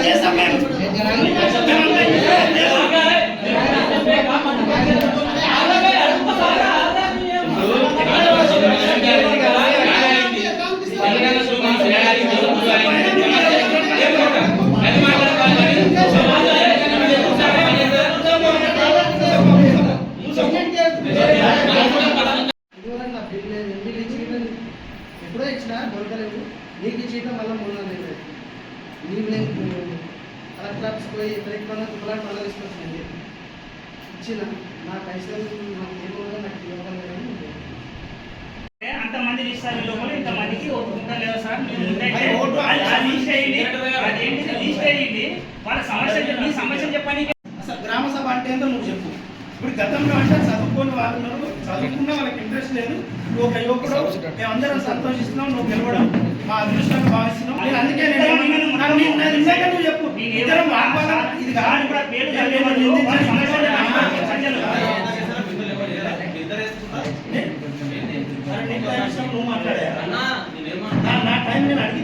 చేస్తాం మేము. ఎప్పుడో ఇచ్చినా దొరకలేదు, నీకు ఇచ్చిన మళ్ళీ 3 నెలలు నీవు నేను కలెక్టర్ ఆఫీస్ పోయి ఎక్కడెక్కడన్నా తులాట్ మళ్ళీ తీసుకొచ్చింది ఇచ్చిన నా పైసలు నాకు ఏమో నాకు ఇవ్వగలను. అంతమంది ఇస్తారు లోపల ఇంతమందికి ఒప్పుకుంటా లేదా సార్ లిస్ట్ అయ్యింది వాళ్ళ సమస్య చెప్పండి. అసలు గ్రామ సభ అంటే ఏంటో నువ్వు చెప్పు. ఇప్పుడు గతంలో అంటే చదువుకోని వాళ్ళు చదువుకున్న వాళ్ళకి ఇంట్రెస్ట్ లేదు. నువ్వు ఒక యువకుడు, మేమందరం సంతోషిస్తున్నాం, నువ్వు గెలవడం మా అదృష్టంగా భావిస్తున్నాం. నేను అందుకే నువ్వు చెప్పు ఇద్దరం ఇది కాదు. నువ్వు మాట్లాడా నా టైం నేను అడిగి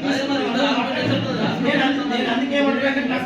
నేను అందుకే ఏమంటున్నా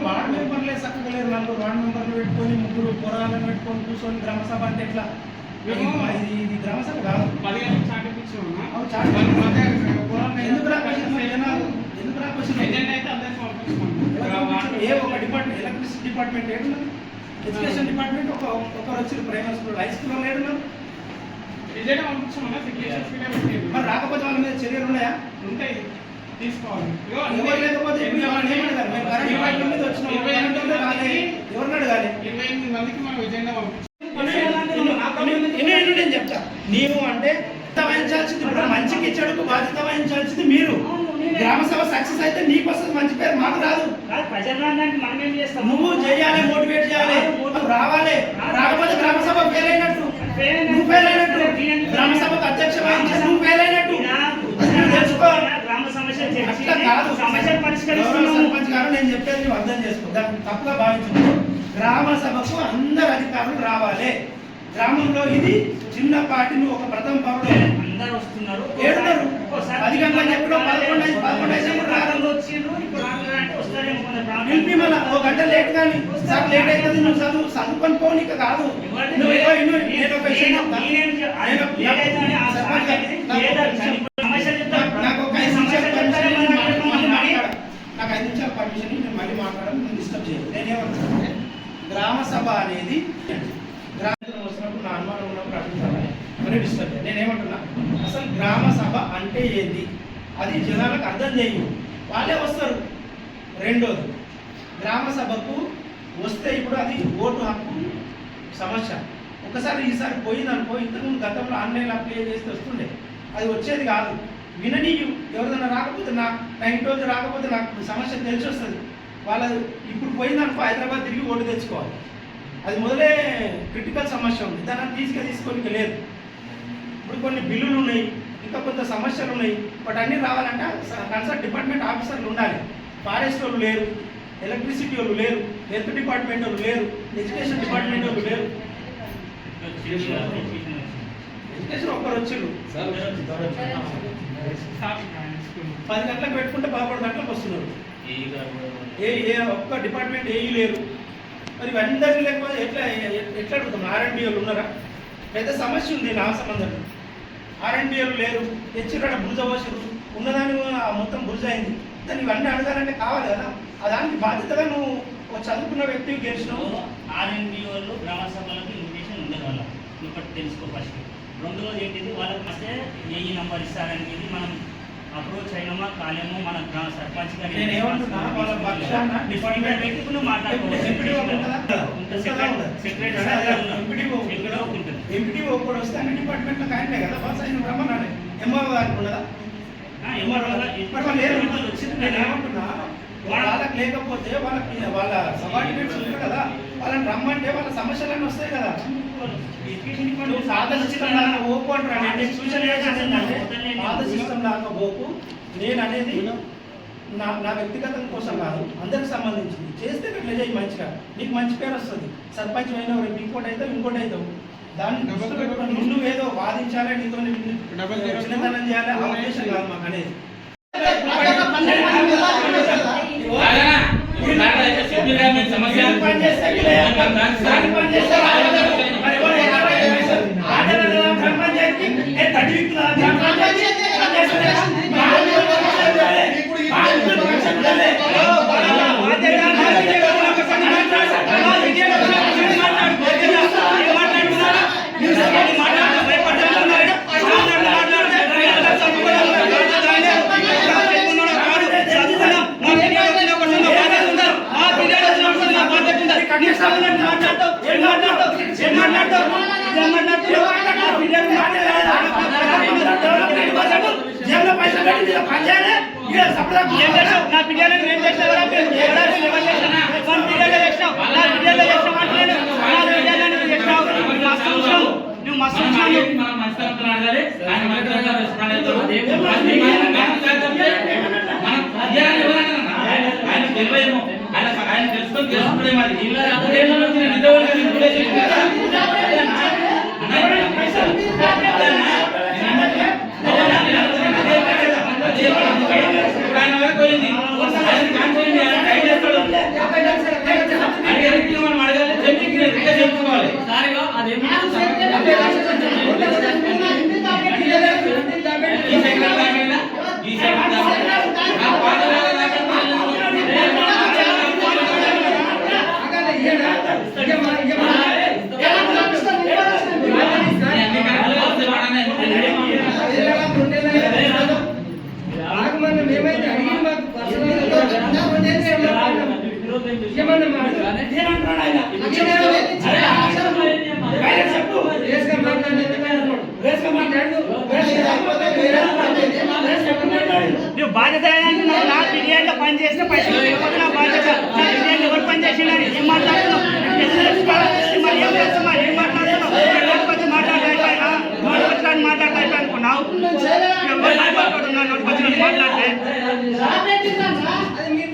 వార్డు మెంబర్లే చక్కగలేరు. 4 వార్డు మెంబర్లు పెట్టుకొని 3 పొరాలను పెట్టుకొని కూర్చొని గ్రామసభ అంటే ఎట్లా? ఇది గ్రామసభ కాదు. 10 గంటలకు ఏ ఒక డిపార్ట్మెంట్, ఎలక్ట్రిసిటీ డిపార్ట్మెంట్ ఏడున్నారు, ఎడ్యుకేషన్ డిపార్ట్మెంట్ ఒకరు వచ్చి ప్రైమరీ స్కూల్ హై స్కూల్లో ఏడున్నారు. మరి రాకపోతే వాళ్ళ మీద చర్యలు ఉన్నాయా? ఉంటాయి, తీసుకోవాలి. ఎవరు లేకపోతే ఎవరిని అడగాలి? 28 మందికి మనం విజయంగా నేను చెప్తా. నీవు అంటే వహించాల్సింది, ఇప్పుడు మంచికి చెడుకు బాధ్యత వహించాల్సింది మీరు. గ్రామసభ సక్సెస్ అయితే నీకు వస్తుంది మంచి పేరు, మాకు రాదు. నువ్వు చేయాలి, మోటివేట్ చేయాలి, రావాలి. రాకపోతే గ్రామసభ ఫెయిల్ అయినట్టు, నువ్వు ఫెయిల్ అయినట్టు. గ్రామసభకు అధ్యక్ష వహించి నువ్వు ఫెయిల్ అయినట్టు తెలుసుకో. అట్లా కాదు సర్పంచ్ గారు, నేను చెప్పేది నువ్వు అర్థం చేసుకో. దాన్ని తప్పుగా భావించు. గ్రామ సభకు అందరు అధికారులు రావాలి. గ్రామంలో ఇది చిన్నపాటి నువ్వు ఒక ప్రథమ పౌరుడు అందరూ వస్తున్నారు. 10 గంటలకు ఎప్పుడో 11 పిలిపి మళ్ళీ 1 గంట లేట్ కానీ సార్ లేట్ అవుతుంది, నువ్వు చదువుకొని పోనీక కాదు. నువ్వు నేను ఒక విషయం నాకు ఒక 5 నిమిషాలు పర్మిషన్ నేను మళ్ళీ మాట్లాడాలి, నేను డిస్టర్బ్ చేయను. నేనేమంటానంటే గ్రామ సభ అనేది గ్రామం వస్తున్నప్పుడు నా అనుమానం ఉన్నప్పుడు అడుగుతాను, మరి డిస్టర్బ్ చేయాలి. నేనేమంటున్నా, అసలు గ్రామ సభ అంటే ఏంది అది జనాలకు అర్థం చేయు, వాళ్ళే వస్తారు. రెండోది, గ్రామ సభకు వస్తే ఇప్పుడు అది ఓటు హక్కు సమస్య. ఒకసారి ఈసారి పోయిందనుకో, ఇంతకుముందు గతంలో ఆన్లైన్లో అప్లై చేస్తే వస్తుండే, అది వచ్చేది కాదు. విననీయు, ఎవరిదైనా రాకపోతే నా ఇంటి రోజు రాకపోతే నాకు సమస్య తెలిసి వస్తుంది. వాళ్ళ ఇప్పుడు పోయిందనుకో హైదరాబాద్ తిరిగి ఓటు తెచ్చుకోవాలి. అది మొదలే క్రిటికల్ సమస్య ఉంది, దాన్ని తీసుకొని లేదు. ఇప్పుడు కొన్ని బిల్లులు ఉన్నాయి, ఇంకా కొంత సమస్యలు ఉన్నాయి. బట్ అన్నీ రావాలంటే కన్సర్న్ డిపార్ట్మెంట్ ఆఫీసర్లు ఉండాలి. ఫారెస్ట్ వాళ్ళు లేరు, ఎలక్ట్రిసిటీ వాళ్ళు లేరు, హెల్త్ డిపార్ట్మెంట్ వాళ్ళు లేరు, ఎడ్యుకేషన్ డిపార్ట్మెంట్ వాళ్ళు లేరు. ఎడ్యుకేషన్ ఒక్కరు వచ్చిండ్రు. 10 గంటలకు పెట్టుకుంటే 11 గంటలకు వస్తున్నారు. ఏ ఒక్క డిపార్ట్మెంట్ ఏఈ లేరు. మరి అందరికీ లేకపోతే ఎట్లా అడుగుతాం? R&D వాళ్ళు ఉన్నారా? పెద్ద సమస్య ఉంది నా సంబంధం. R&D వాళ్ళు లేరు, తెచ్చిరాడ బురజ పోసారు, ఉన్నదాన్ని మొత్తం బురజ అయింది. దాన్ని ఇవన్నీ అడగాలంటే కావాలి కదా. దానికి బాధ్యతగా నువ్వు చదువుకున్న వ్యక్తికి గెలిచినావు. R&D వాళ్ళు గ్రామ సభలకు ఇన్విటేషన్ ఉండదు, వాళ్ళ ఒకటి తెలుసుకో ఫస్ట్. రెండోది ఏంటిది, వాళ్ళకి వస్తే ఏఈ నంబర్ ఇస్తారని మనం అప్రోచ్ అయినామా కాలేమో మన గ్రామ సర్పంచ్ గారు ఎంపీడీఓ కూడా వస్తే అన్ని డిపార్ట్మెంట్లో కాయలే కదా బాస్ అయిన రమ్మన్నాడు. ఎంఆర్ఓ గారికి ఉండదా? ఎంఆర్ఓ వచ్చింది. నేను ఏమంటున్నా, వాళ్ళకి లేకపోతే వాళ్ళ సబార్డినేట్స్ ఉంటారు కదా, వాళ్ళని రమ్మంటే వాళ్ళ సమస్యలన్నీ వస్తాయి కదా. నువ్వు సాదా సిస్టమ్ లాగా ఓపు అంటారు. నేను సూచన ఏంటంటే పాత సిస్టమ్ లాగా ఓపు. నేను అనేది నా వ్యక్తిగతం కోసం కాదు, అందరికి సంబంధించింది. చేస్తే ఇట్లా చేయి మంచిగా, నీకు మంచి పేరు వస్తుంది. సర్పంచ్ అయినా రేపు ఇంకోటి అవుతావు, ఇంకోటి అవుతావు. దాన్ని దృష్టిలో పెట్టుకొని నువ్వు ఏదో వాదించాలి, నీతో చిన్నతనం చేయాలి, ఆ ఉద్దేశం కాదు మాకు అనేది. ఆయన తెలుసుకొని తెలుసుకునే మరి మనం అడగాలి, చెప్పుకోవాలి. నువ్వు బాధ్యత నా పీరియడ్లో పని చేస్తే పైసలు లేకపోతే నా బాధ్యత. నా పీరియడ్ ఎవరు పని చేసినారు? ఏం మాట్లాడుతున్నావు? ఏం మాట్లాడుతున్నావు? మాట్లాడతా అనుకున్నావు. మాట్లాడితే అది మీరు